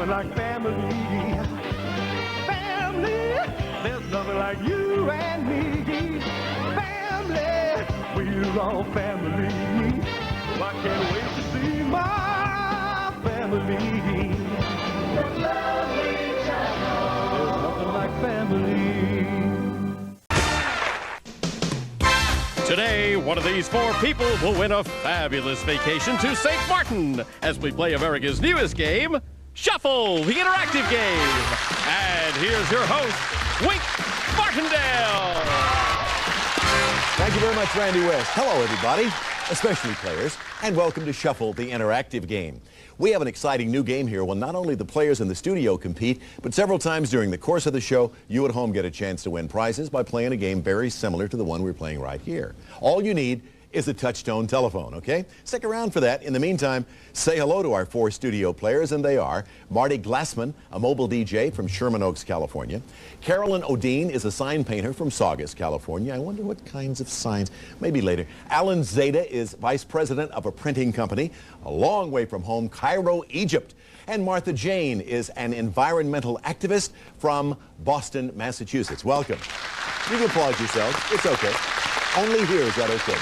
nothing like family. Family, there's nothing like you and me. Family, we're all family. I can't wait to see my family. There's nothing like family. Today, one of these four people will win a fabulous vacation to St. Martin as we play America's newest game, Shuffle, the interactive game. And here's your host, Wink Martindale. Thank you very much, Randy West. Hello, everybody, especially players, and welcome to Shuffle, the interactive game. We have an exciting new game here. Well, not only the players in the studio compete, but several times during the course of the show, you at home get a chance to win prizes by playing a game very similar to the one we're playing right here. All you need is a touch-tone telephone, okay? Stick around for that. In the meantime, say hello to our four studio players, and they are Marty Glassman, a mobile DJ from Sherman Oaks, California. Carolyn Odine is a sign painter from Saugus, California. I wonder what kinds of signs, maybe later. Alan Zeta is vice president of a printing company a long way from home, Cairo, Egypt. And Martha Jane is an environmental activist from Boston, Massachusetts. Welcome. You can applaud yourselves. It's okay. Only here is that okay.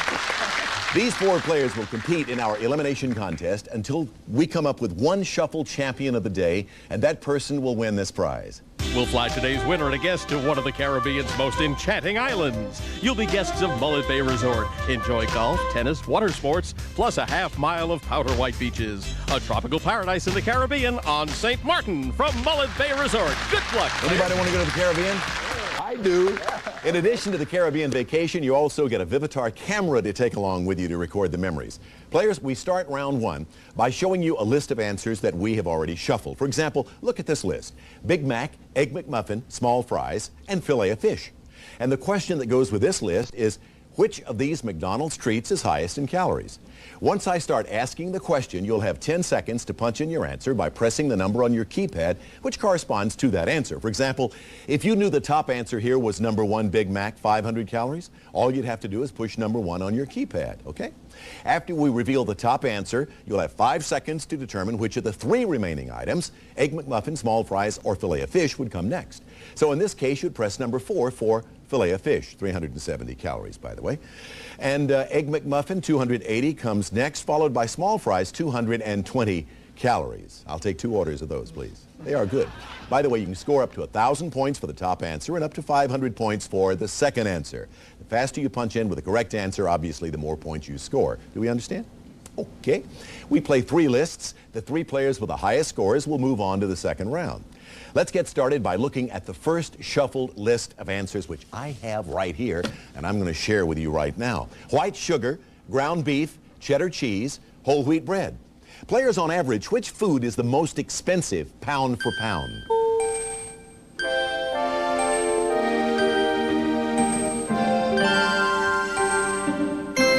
These four players will compete in our elimination contest until we come up with one shuffle champion of the day, and that person will win this prize. We'll fly today's winner and a guest to one of the Caribbean's most enchanting islands. You'll be guests of Mullet Bay Resort. Enjoy golf, tennis, water sports, plus a half-mile of powder white beaches. A tropical paradise in the Caribbean on St. Martin from Mullet Bay Resort. Good luck. Anybody want to go to the Caribbean? I do. In addition to the Caribbean vacation, you also get a Vivitar camera to take along with you to record the memories. Players, we start round one by showing you a list of answers that we have already shuffled. For example, look at this list. Big Mac, Egg McMuffin, small fries, and fillet of fish. And the question that goes with this list is, which of these McDonald's treats is highest in calories? Once I start asking the question, you'll have 10 seconds to punch in your answer by pressing the number on your keypad, which corresponds to that answer. For example, if you knew the top answer here was number 1 Big Mac, 500 calories, all you'd have to do is push number 1 on your keypad, okay? After we reveal the top answer, you'll have 5 seconds to determine which of the 3 remaining items, Egg McMuffin, small fries, or fillet of fish, would come next. So in this case, you'd press number 4 for fillet of fish, 370 calories, by the way. And Egg McMuffin, 280, comes next, followed by small fries, 220 calories. I'll take 2 orders of those, please. They are good. By the way, you can score up to 1,000 points for the top answer and up to 500 points for the second answer. The faster you punch in with the correct answer, obviously, the more points you score. Do we understand? Okay. We play 3 lists. The 3 players with the highest scores will move on to the second round. Let's get started by looking at the first shuffled list of answers, which I have right here, and I'm going to share with you right now. White sugar, ground beef, cheddar cheese, whole wheat bread. Players, on average, which food is the most expensive pound for pound?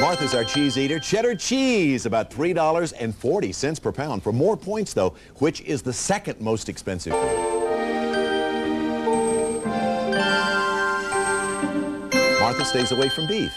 Martha's our cheese eater. Cheddar cheese, about $3.40 per pound. For more points, though, which is the second most expensive food? Martha stays away from beef.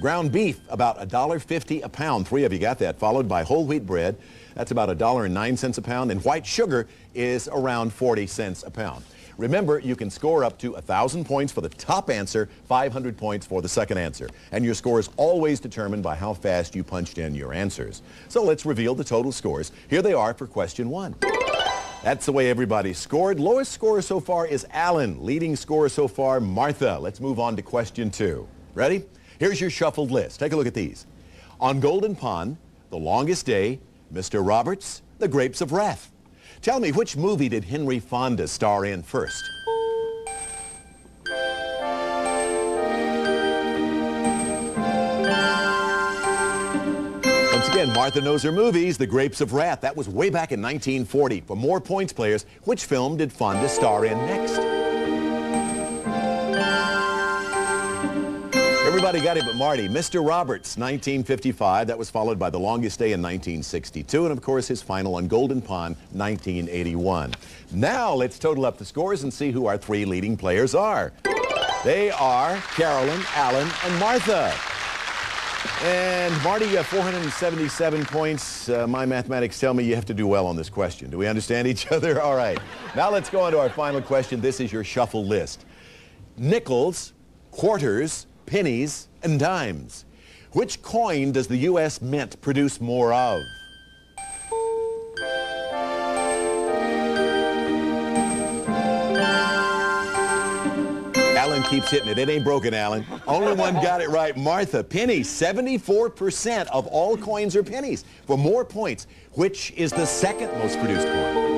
Ground beef, about $1.50 a pound. 3 of you got that, followed by whole wheat bread. That's about $1.09 a pound. And white sugar is around 40 cents a pound. Remember, you can score up to 1,000 points for the top answer, 500 points for the second answer. And your score is always determined by how fast you punched in your answers. So let's reveal the total scores. Here they are for question 1. That's the way everybody scored. Lowest scorer so far is Alan. Leading scorer so far, Martha. Let's move on to question 2. Ready? Here's your shuffled list. Take a look at these. On Golden Pond, The Longest Day, Mr. Roberts, The Grapes of Wrath. Tell me, which movie did Henry Fonda star in first? Once again, Martha knows her movies. The Grapes of Wrath. That was way back in 1940. For more points, players, which film did Fonda star in next? Everybody got it but Marty. Mr. Roberts, 1955. That was followed by The Longest Day in 1962. And, of course, his final on Golden Pond, 1981. Now, let's total up the scores and see who our 3 leading players are. They are Carolyn, Alan, and Martha. And Marty, you have 477 points. My mathematics tell me you have to do well on this question. Do we understand each other? All right. Now let's go on to our final question. This is your shuffle list. Nickels, quarters, pennies, and dimes. Which coin does the U.S. Mint produce more of? Alan keeps hitting it. It ain't broken, Alan. Only one got it right. Martha, pennies. 74% of all coins are pennies. For more points, which is the second most produced coin?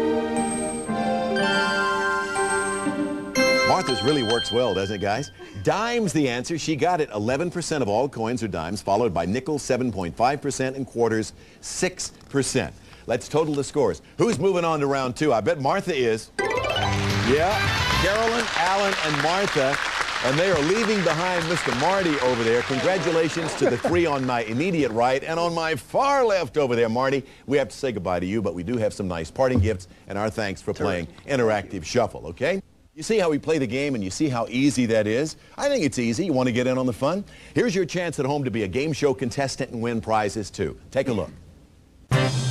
Martha's really works well, doesn't it, guys? Dimes, the answer. She got it. 11% of all coins are dimes, followed by nickels, 7.5%, and quarters, 6%. Let's total the scores. Who's moving on to round two? I bet Martha is. Yeah, Carolyn, Alan, and Martha. And they are leaving behind Mr. Marty over there. Congratulations to the three on my immediate right. And on my far left over there, Marty, we have to say goodbye to you, but we do have some nice parting gifts and our thanks for playing Interactive Shuffle, okay? You see how we play the game and you see how easy that is? I think it's easy. You want to get in on the fun? Here's your chance at home to be a game show contestant and win prizes too. Take a look.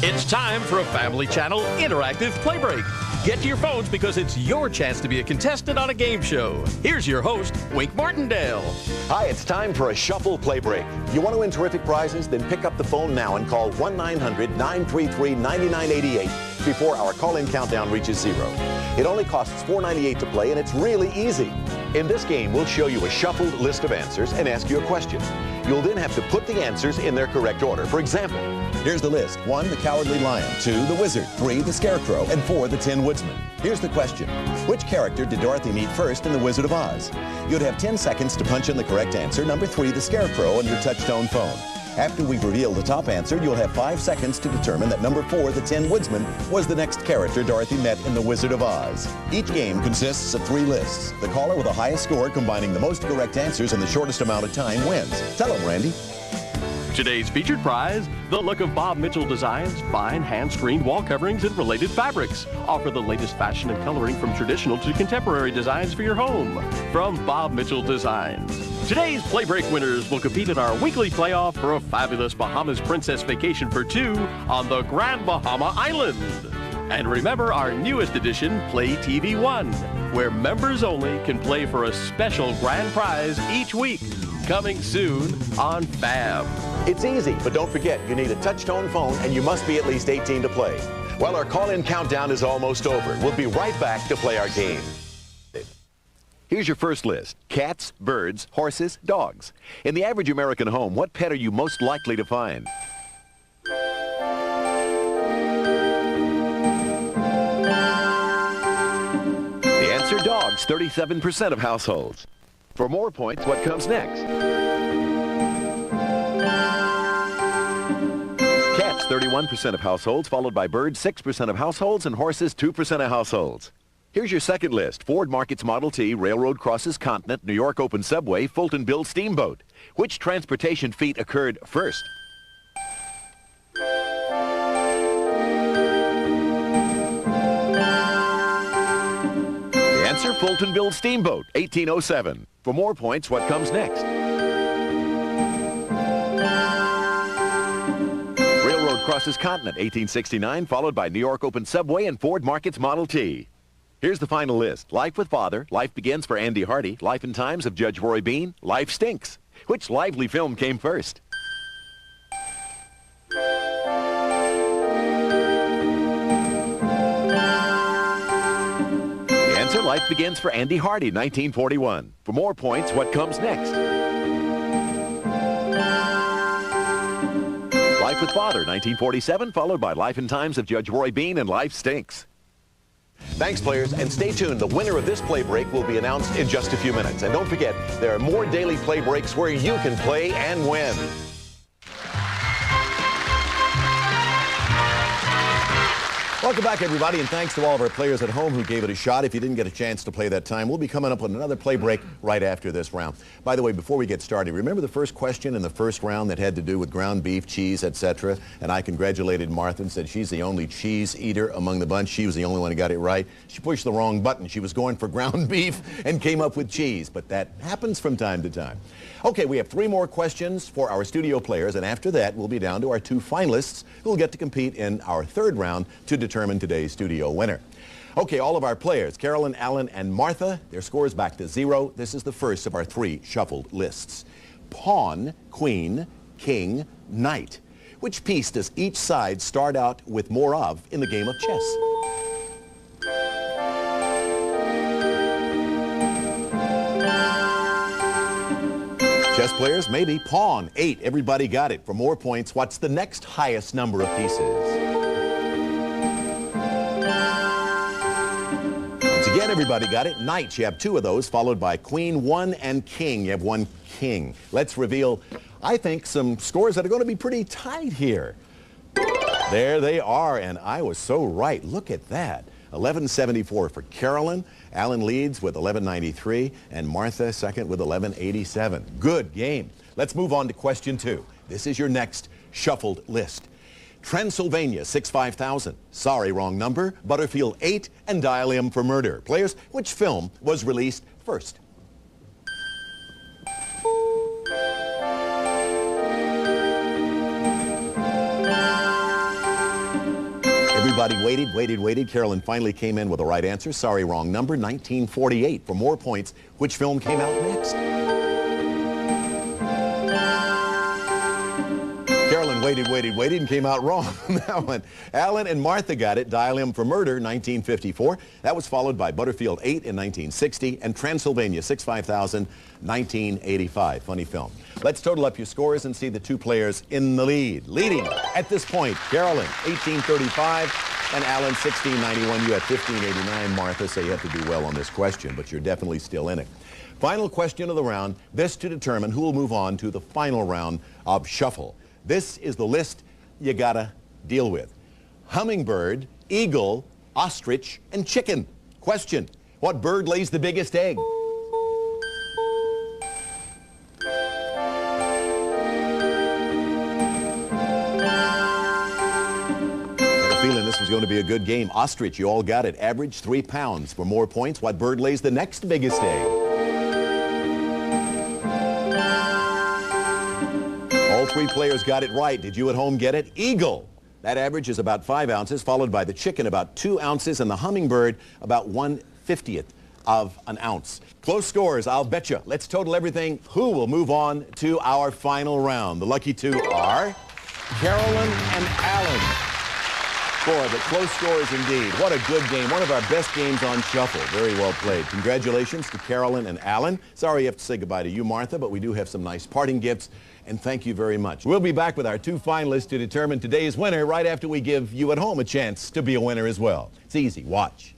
It's time for a Family Channel interactive play break. Get to your phones because it's your chance to be a contestant on a game show. Here's your host, Wink Martindale. Hi, it's time for a Shuffle Play Break. You want to win terrific prizes? Then pick up the phone now and call 1-900-933-9988 before our call-in countdown reaches 0. It only costs $4.98 to play, and it's really easy. In this game, we'll show you a shuffled list of answers and ask you a question. You'll then have to put the answers in their correct order. For example, here's the list. 1, the Cowardly Lion. 2, the Wizard. 3, the Scarecrow. And 4, the Tin Woodsman. Here's the question. Which character did Dorothy meet first in The Wizard of Oz? You'd have 10 seconds to punch in the correct answer, number 3, the Scarecrow, on your touch-tone phone. After we reveal the top answer, you'll have 5 seconds to determine that number 4, the Tin Woodsman, was the next character Dorothy met in The Wizard of Oz. Each game consists of 3 lists. The caller with the highest score combining the most correct answers in the shortest amount of time wins. Tell them, Randy. Today's featured prize, the look of Bob Mitchell Designs, fine hand-screened wall coverings and related fabrics. Offer the latest fashion and coloring from traditional to contemporary designs for your home. From Bob Mitchell Designs. Today's Play Break winners will compete in our weekly playoff for a fabulous Bahamas Princess Vacation for 2 on the Grand Bahama Island. And remember our newest edition, Play TV 1, where members only can play for a special grand prize each week. Coming soon on FAM. It's easy, but don't forget, you need a touch-tone phone and you must be at least 18 to play. Well, our call-in countdown is almost over. We'll be right back to play our game. Here's your first list. Cats, birds, horses, dogs. In the average American home, what pet are you most likely to find? The answer, dogs, 37% of households. For more points, what comes next? Cats, 31% of households, followed by birds, 6% of households, and horses, 2% of households. Here's your second list. Ford markets Model T, railroad crosses continent, New York open subway, Fulton builds steamboat. Which transportation feat occurred first? The answer, Fulton builds steamboat, 1807. For more points, what comes next? Railroad crosses continent, 1869, followed by New York open subway and Ford markets Model T. Here's the final list. Life with Father, Life Begins for Andy Hardy, Life and Times of Judge Roy Bean, Life Stinks. Which lively film came first? The answer, Life Begins for Andy Hardy, 1941. For more points, what comes next? Life with Father, 1947, followed by Life and Times of Judge Roy Bean and Life Stinks. Thanks, players, and stay tuned. The winner of this play break will be announced in just a few minutes. And don't forget, there are more daily play breaks where you can play and win. Welcome back, everybody, and thanks to all of our players at home who gave it a shot. If you didn't get a chance to play that time, we'll be coming up with another play break right after this round. By the way, before we get started, remember the first question in the first round that had to do with ground beef, cheese, etc.? And I congratulated Martha and said she's the only cheese eater among the bunch. She was the only one who got it right. She pushed the wrong button. She was going for ground beef and came up with cheese, but that happens from time to time. Okay, we have 3 more questions for our studio players, and after that, we'll be down to our 2 finalists who will get to compete in our 3rd round to determine today's studio winner. Okay, all of our players, Carolyn, Alan, and Martha, their scores back to 0. This is the first of our 3 shuffled lists. Pawn, queen, king, knight. Which piece does each side start out with more of in the game of chess? Chess players, maybe. Pawn, 8. Everybody got it. For more points, what's the next highest number of pieces? Once again, everybody got it. Knight, you have 2 of those, followed by queen, 1, and king. You have 1 king. Let's reveal, I think, some scores that are going to be pretty tight here. There they are, and I was so right. Look at that. 1174 for Carolyn. Alan leads with 1193, and Martha second with 1187. Good game. Let's move on to question 2. This is your next shuffled list. Transylvania, 65000. Sorry, wrong number. Butterfield, 8, and Dial M for Murder. Players, which film was released first? Everybody waited. Carolyn finally came in with the right answer. Sorry, wrong number. 1948. For more points, which film came out next? Carolyn waited, and came out wrong on that one. Alan and Martha got it. Dial M for Murder, 1954. That was followed by Butterfield 8 in 1960 and Transylvania 65000, 1985. Funny film. Let's total up your scores and see the 2 players in the lead. Leading at this point, Carolyn, 1835, and Alan, 1691. You had 1589. Martha, so you have to do well on this question, but you're definitely still in it. Final question of the round, this to determine who will move on to the final round of Shuffle. This is the list you gotta deal with. Hummingbird, eagle, ostrich, and chicken. Question, what bird lays the biggest egg? This was going to be a good game. Ostrich, you all got it. Average 3 pounds. For more points, what bird lays the next biggest egg? All 3 players got it right. Did you at home get it? Eagle. That average is about 5 ounces, followed by the chicken about 2 ounces, and the hummingbird about 1/50th of an ounce. Close scores, I'll betcha. Let's total everything. Who will move on to our final round? The lucky 2 are Carolyn and Alan. Boy, but close scores indeed. What a good game. One of our best games on Shuffle. Very well played. Congratulations to Carolyn and Alan. Sorry you have to say goodbye to you, Martha, but we do have some nice parting gifts, and thank you very much. We'll be back with our 2 finalists to determine today's winner right after we give you at home a chance to be a winner as well. It's easy. Watch.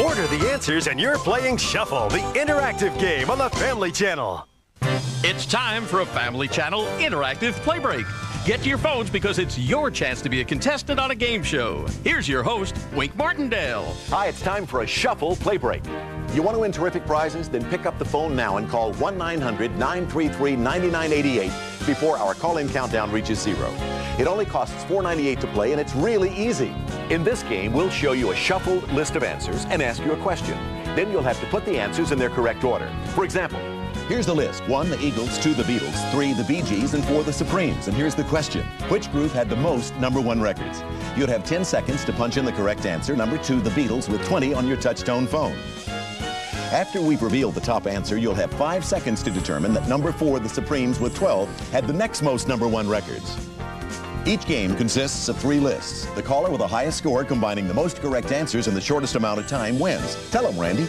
Order the answers and you're playing Shuffle, the interactive game on the Family Channel. It's time for a Family Channel interactive play break. Get to your phones because it's your chance to be a contestant on a game show. Here's your host, Wink Martindale. Hi, it's time for a Shuffle play break. You want to win terrific prizes? Then pick up the phone now and call 1-900-933-9988 before our call-in countdown reaches 0. It only costs $4.98 to play, and it's really easy. In this game, we'll show you a shuffled list of answers and ask you a question. Then you'll have to put the answers in their correct order. For example, here's the list. 1, the Eagles, 2, the Beatles, 3, the Bee Gees, and 4, the Supremes. And here's the question. Which group had the most #1 records? You'd have 10 seconds to punch in the correct answer. Number 2, the Beatles, with 20 on your touch-tone phone. After we've revealed the top answer, you'll have 5 seconds to determine that number 4, the Supremes, with 12, had the next most #1 records. Each game consists of 3 lists. The caller with the highest score combining the most correct answers in the shortest amount of time wins. Tell them, Randy.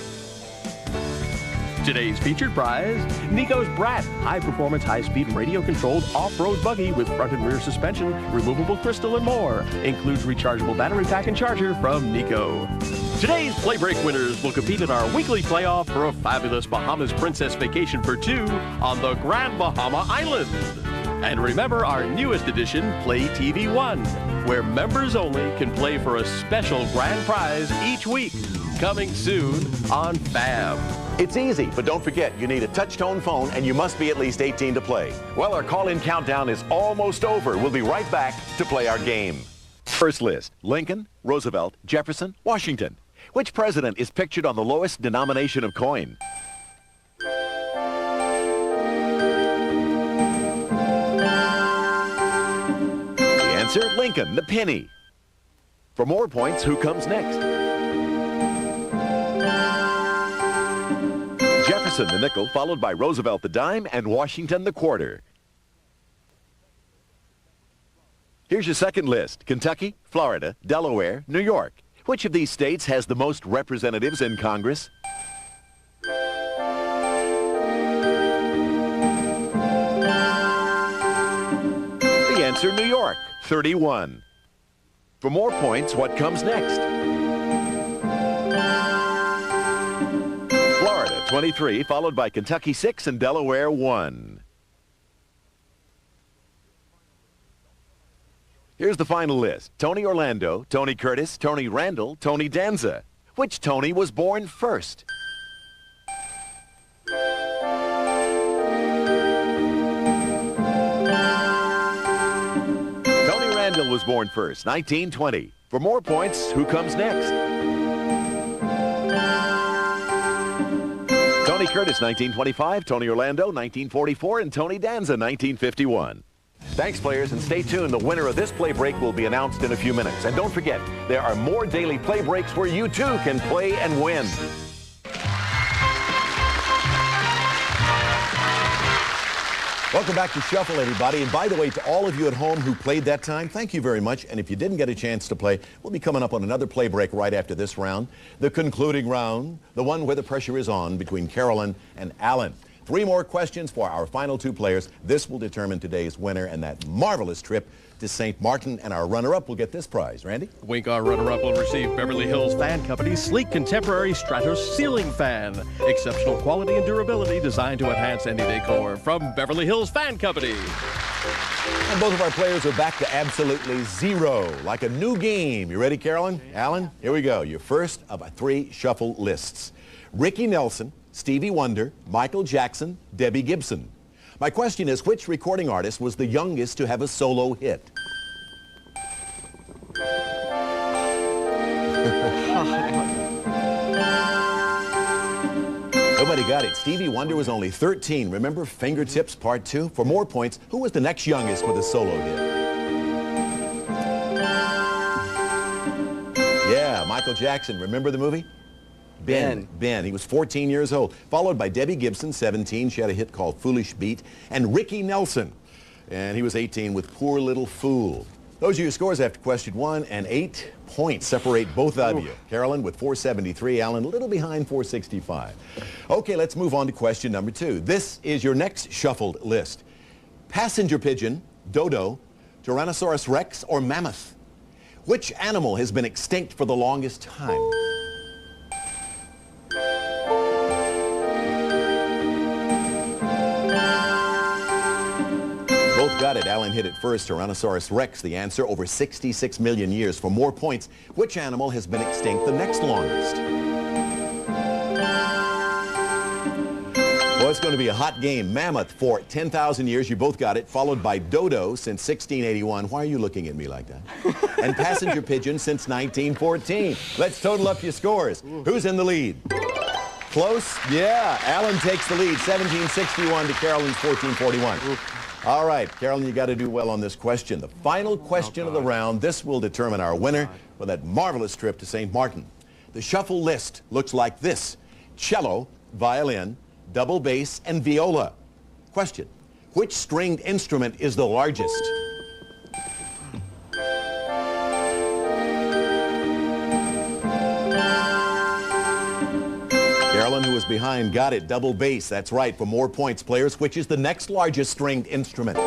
Today's featured prize, Nico's Brat, high-performance, high-speed, radio-controlled off-road buggy with front and rear suspension, removable crystal, and more. Includes rechargeable battery pack and charger from Nico. Today's Play Break winners will compete in our weekly playoff for a fabulous Bahamas Princess Vacation for 2 on the Grand Bahama Island. And remember our newest edition, Play TV 1. where members only can play for a special grand prize each week. Coming soon on FAM. It's easy, but don't forget, you need a touch-tone phone and you must be at least 18 to play. Well, our call-in countdown is almost over. We'll be right back to play our game. First list: Lincoln, Roosevelt, Jefferson, Washington. Which president is pictured on the lowest denomination of coin? The answer: Lincoln, the penny. For more points, who comes next? Jefferson, the nickel, followed by Roosevelt, the dime, and Washington, the quarter. Here's your second list: Kentucky, Florida, Delaware, New York. Which of these states has the most representatives in Congress? The answer: New York, 31. For more points, what comes next? Florida, 23, followed by Kentucky, 6, and Delaware, 1. Here's the final list: Tony Orlando, Tony Curtis, Tony Randall, Tony Danza. Which Tony was born first? Tony Randall was born first, 1920. For more points, who comes next? Tony Curtis, 1925, Tony Orlando, 1944, and Tony Danza, 1951. Thanks, players, and stay tuned. The winner of this play break will be announced in a few minutes. And don't forget, there are more daily play breaks where you too can play and win. Welcome back to Shuffle, everybody. And by the way, to all of you at home who played that time, thank you very much. And if you didn't get a chance to play, we'll be coming up on another play break right after this round. The concluding round, the one where the pressure is on between Carolyn and Alan. 3 more questions for our final 2 players. This will determine today's winner and that marvelous trip to St. Martin. And our runner-up will get this prize. Randy? Wink, our runner-up will receive Beverly Hills Fan Company's sleek contemporary Stratos ceiling fan. Exceptional quality and durability designed to enhance any decor from Beverly Hills Fan Company. And both of our players are back to absolutely 0, like a new game. You ready, Carolyn? Alan? Here we go. Your first of 3 shuffle lists: Ricky Nelson, Stevie Wonder, Michael Jackson, Debbie Gibson. My question is, which recording artist was the youngest to have a solo hit? Nobody got it. Stevie Wonder was only 13. Remember Fingertips Part 2? For more points, who was the next youngest with a solo hit? Yeah, Michael Jackson. Remember the movie? Ben. He was 14 years old. Followed by Debbie Gibson, 17. She had a hit called Foolish Beat. And Ricky Nelson. And he was 18 with Poor Little Fool. Those are your scores after question 1, and 8 points separate both of you. Carolyn with 473, Alan a little behind 465. Okay, let's move on to question number 2. This is your next shuffled list: passenger pigeon, dodo, Tyrannosaurus rex, or mammoth. Which animal has been extinct for the longest time? Both got it. Alan hit it first. Tyrannosaurus rex, the answer, over 66 million years. For more points, which animal has been extinct the next longest? Well, it's going to be a hot game. Mammoth for 10,000 years. You both got it. Followed by dodo since 1681. Why are you looking at me like that? And passenger pigeon since 1914. Let's total up your scores. Who's in the lead? Close? Yeah. Alan takes the lead. 1761 to Carolyn's 1441. All right, Carolyn, you got to do well on this question. The final question of the round. This will determine our winner for that marvelous trip to St. Martin. The shuffle list looks like this: cello, violin, double bass, and viola. Question: which stringed instrument is the largest? Carolyn, who was behind, got it. Double bass. That's right. For more points, players, which is the next largest stringed instrument?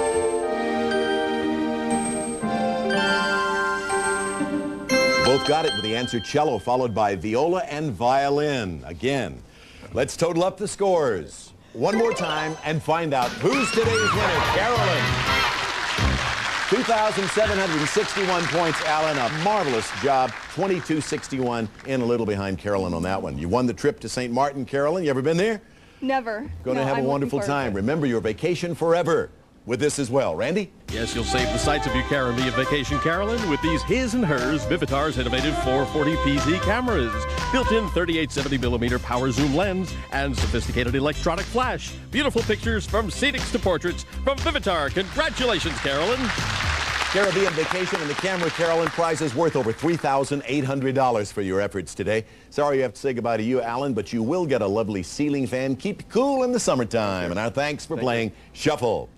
Both got it with the answer cello, followed by viola and violin. Again, let's total up the scores one more time and find out who's today's winner. Carolyn. 2,761 points, Alan. A marvelous job. 2261 in a little behind Carolyn on that one. You won the trip to St. Martin, Carolyn. You ever been there? Never. Going to have a wonderful time. Remember your vacation forever with this as well. Randy? Yes, you'll save the sights of your Caribbean vacation, Carolyn, with these His and Hers Vivitar's innovative 440pz cameras, built-in 3870mm power zoom lens, and sophisticated electronic flash. Beautiful pictures from scenics to portraits from Vivitar. Congratulations, Carolyn. Caribbean vacation and the camera, Carolyn. Prizes worth over $3,800 for your efforts today. Sorry you have to say goodbye to you, Alan, but you will get a lovely ceiling fan. Keep you cool in the summertime. And our thanks for playing Shuffle.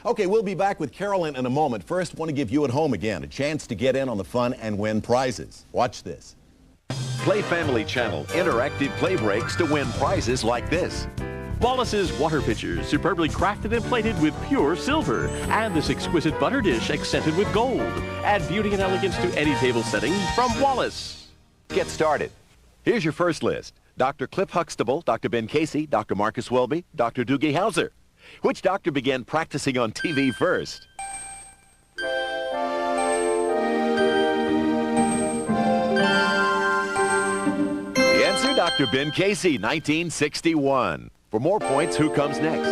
Okay, we'll be back with Carolyn in a moment. First, want to give you at home again a chance to get in on the fun and win prizes. Watch this. Play Family Channel interactive play breaks to win prizes like this. Wallace's water pitchers, superbly crafted and plated with pure silver. And this exquisite butter dish accented with gold. Add beauty and elegance to any table setting from Wallace. Get started. Here's your first list. Dr. Cliff Huxtable, Dr. Ben Casey, Dr. Marcus Welby, Dr. Doogie Howser. Which doctor began practicing on TV first? The answer, Dr. Ben Casey, 1961. For more points, who comes next?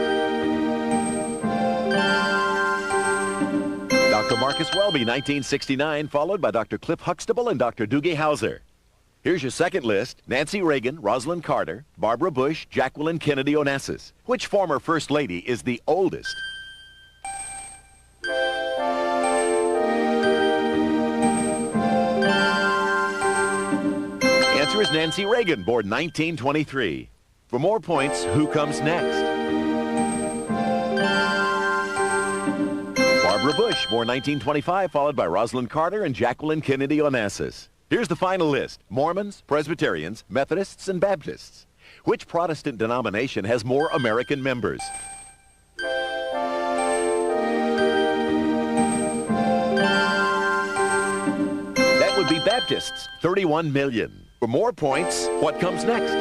Dr. Marcus Welby, 1969, followed by Dr. Cliff Huxtable and Dr. Doogie Howser. Here's your second list. Nancy Reagan, Rosalind Carter, Barbara Bush, Jacqueline Kennedy Onassis. Which former First Lady is the oldest? The answer is Nancy Reagan, born 1923. For more points, who comes next? Barbara Bush, born 1925, followed by Rosalind Carter and Jacqueline Kennedy Onassis. Here's the final list. Mormons, Presbyterians, Methodists, and Baptists. Which Protestant denomination has more American members? That would be Baptists, 31 million. For more points, what comes next?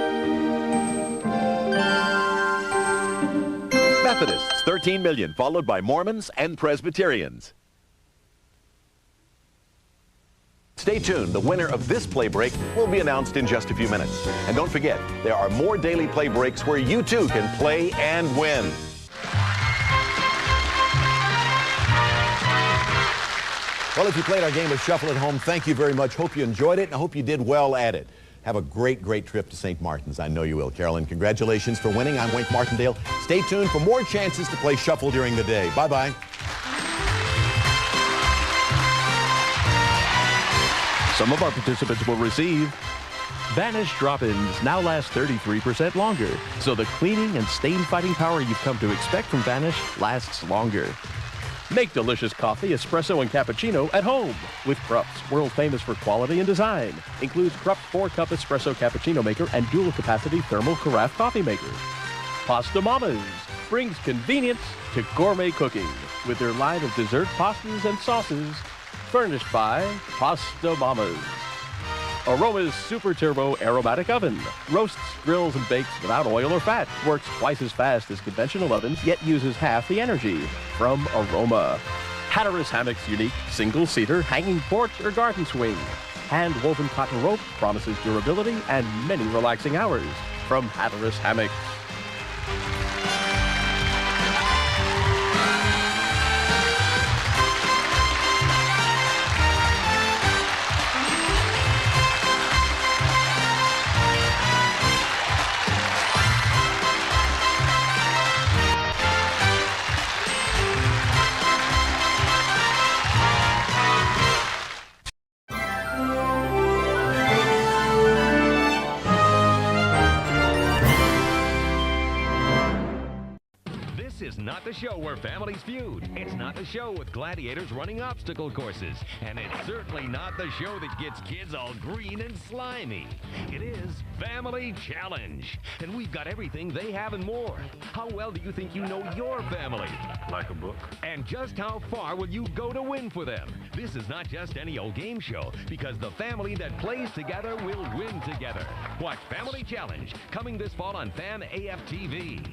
Methodists, 13 million, followed by Mormons and Presbyterians. Stay tuned. The winner of this play break will be announced in just a few minutes. And don't forget, there are more daily play breaks where you too can play and win. Well, if you played our game of Shuffle at home, thank you very much. Hope you enjoyed it, and I hope you did well at it. Have a great, great trip to St. Martin's. I know you will. Carolyn, congratulations for winning. I'm Wink Martindale. Stay tuned for more chances to play Shuffle during the day. Bye-bye. Some of our participants will receive Vanish drop-ins now last 33% longer, so the cleaning and stain-fighting power you've come to expect from Vanish lasts longer. Make delicious coffee, espresso, and cappuccino at home with Krupp's, world famous for quality and design. Includes Krupp's 4-cup espresso cappuccino maker and dual-capacity thermal carafe coffee maker. Pasta Mamas brings convenience to gourmet cooking with their line of dessert pastas and sauces furnished by Pasta Mamas. Aroma's Super Turbo Aromatic Oven. Roasts, grills, and bakes without oil or fat. Works twice as fast as conventional ovens, yet uses half the energy. From Aroma. Hatteras Hammock's unique single-seater hanging porch or garden swing. Hand-woven cotton rope promises durability and many relaxing hours. From Hatteras Hammocks. This is not the show where families feud. It's not the show with gladiators running obstacle courses. And it's certainly not the show that gets kids all green and slimy. It is Family Challenge. And we've got everything they have and more. How well do you think you know your family? Like a book. And just how far will you go to win for them? This is not just any old game show, because the family that plays together will win together. Watch Family Challenge, coming this fall on Fan AF TV.